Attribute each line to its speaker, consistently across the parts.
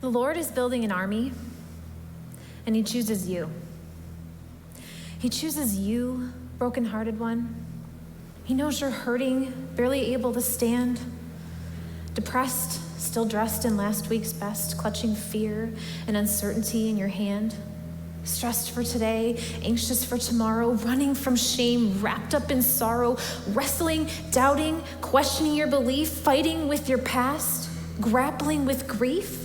Speaker 1: The Lord is building an army, and he chooses you. He chooses you, brokenhearted one. He knows you're hurting, barely able to stand, depressed, still dressed in last week's best, clutching fear and uncertainty in your hand, stressed for today, anxious for tomorrow, running from shame, wrapped up in sorrow, wrestling, doubting, questioning your belief, fighting with your past, grappling with grief,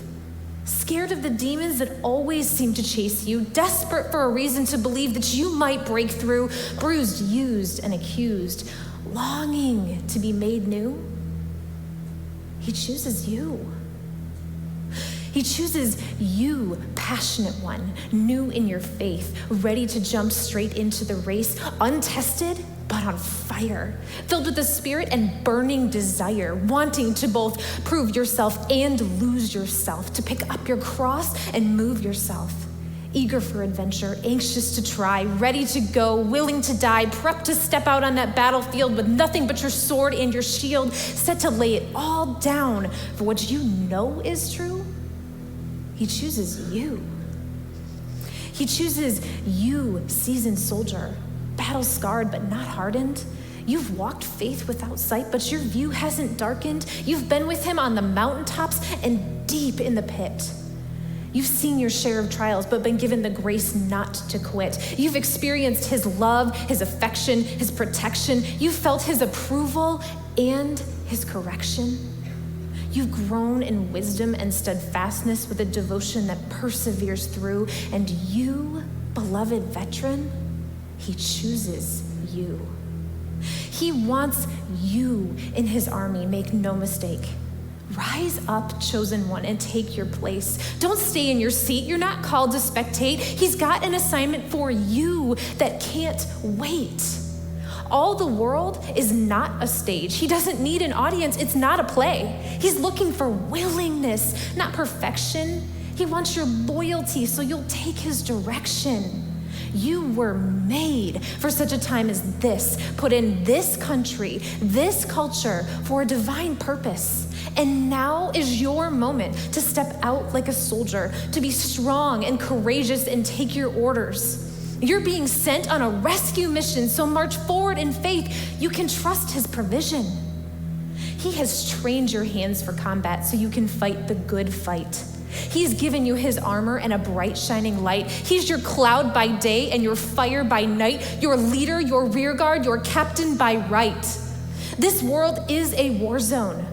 Speaker 1: scared of the demons that always seem to chase you, desperate for a reason to believe that you might break through, bruised, used, and accused, longing to be made new. He chooses you. He chooses you, passionate one, new in your faith, ready to jump straight into the race, untested, but on fire, filled with the Spirit and burning desire, wanting to both prove yourself and lose yourself, to pick up your cross and move yourself. Eager for adventure, anxious to try, ready to go, willing to die, prepped to step out on that battlefield with nothing but your sword and your shield, set to lay it all down for what you know is true. He chooses you. He chooses you, seasoned soldier, battle-scarred but not hardened. You've walked faith without sight, but your view hasn't darkened. You've been with him on the mountaintops and deep in the pit. You've seen your share of trials, but been given the grace not to quit. You've experienced his love, his affection, his protection. You've felt his approval and his correction. You've grown in wisdom and steadfastness with a devotion that perseveres through. And you, beloved veteran, he chooses you. He wants you in his army, make no mistake. Rise up, chosen one, and take your place. Don't stay in your seat. You're not called to spectate. He's got an assignment for you that can't wait. All the world is not a stage. He doesn't need an audience. It's not a play. He's looking for willingness, not perfection. He wants your loyalty so you'll take his direction. You were made for such a time as this, put in this country, this culture for a divine purpose. And now is your moment to step out like a soldier, to be strong and courageous and take your orders. You're being sent on a rescue mission, so march forward in faith. You can trust his provision. He has trained your hands for combat so you can fight the good fight. He's given you his armor and a bright shining light. He's your cloud by day and your fire by night, your leader, your rear guard, your captain by right. This world is a war zone,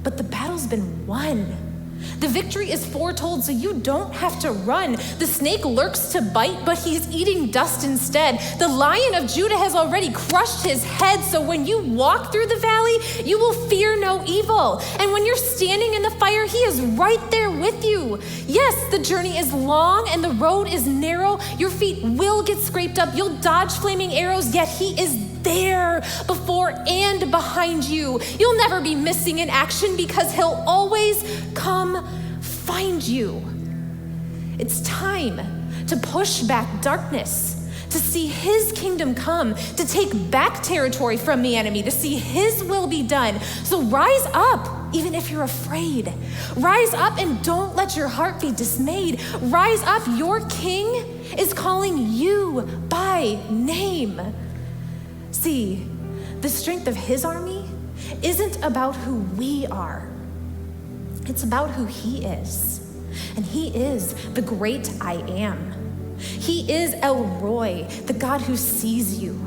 Speaker 1: but the battle's been won. The victory is foretold, so you don't have to run. The snake lurks to bite, but he's eating dust instead. The Lion of Judah has already crushed his head, so when you walk through the valley, you will fear no evil. And when you're standing in the fire, he is right there with you. Yes, the journey is long and the road is narrow. Your feet will get scraped up. You'll dodge flaming arrows, yet he is there before and behind you. You'll never be missing in action because he'll always come find you. It's time to push back darkness, to see his kingdom come, to take back territory from the enemy, to see his will be done. So rise up, even if you're afraid. Rise up and don't let your heart be dismayed. Rise up, your king is calling you by name. See, the strength of his army isn't about who we are. It's about who he is. And he is the great I am. He is El Roy, the God who sees you.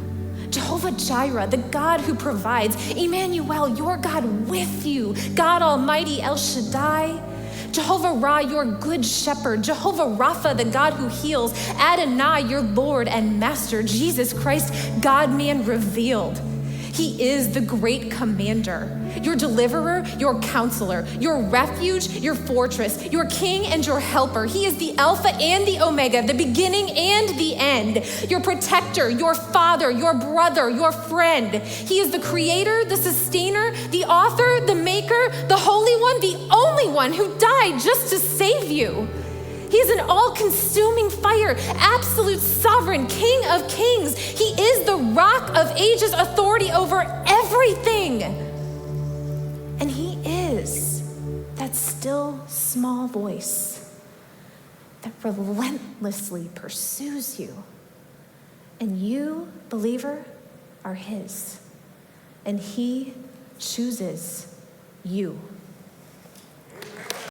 Speaker 1: Jehovah Jireh, the God who provides. Emmanuel, your God with you. God Almighty El Shaddai. Jehovah Ra, your good shepherd. Jehovah Rapha, the God who heals. Adonai, your Lord and Master. Jesus Christ, God-man revealed. He is the great commander, your deliverer, your counselor, your refuge, your fortress, your king and your helper. He is the Alpha and the Omega, the beginning and the end, your protector, your father, your brother, your friend. He is the creator, the sustainer, the author, the maker, the Holy One, the only one who died just to save you. He is an all-consuming fire, absolute sovereign, King of kings. He is the Rock of Ages, authority over everything. And he is that still small voice that relentlessly pursues you. And you, believer, are his. And he chooses you.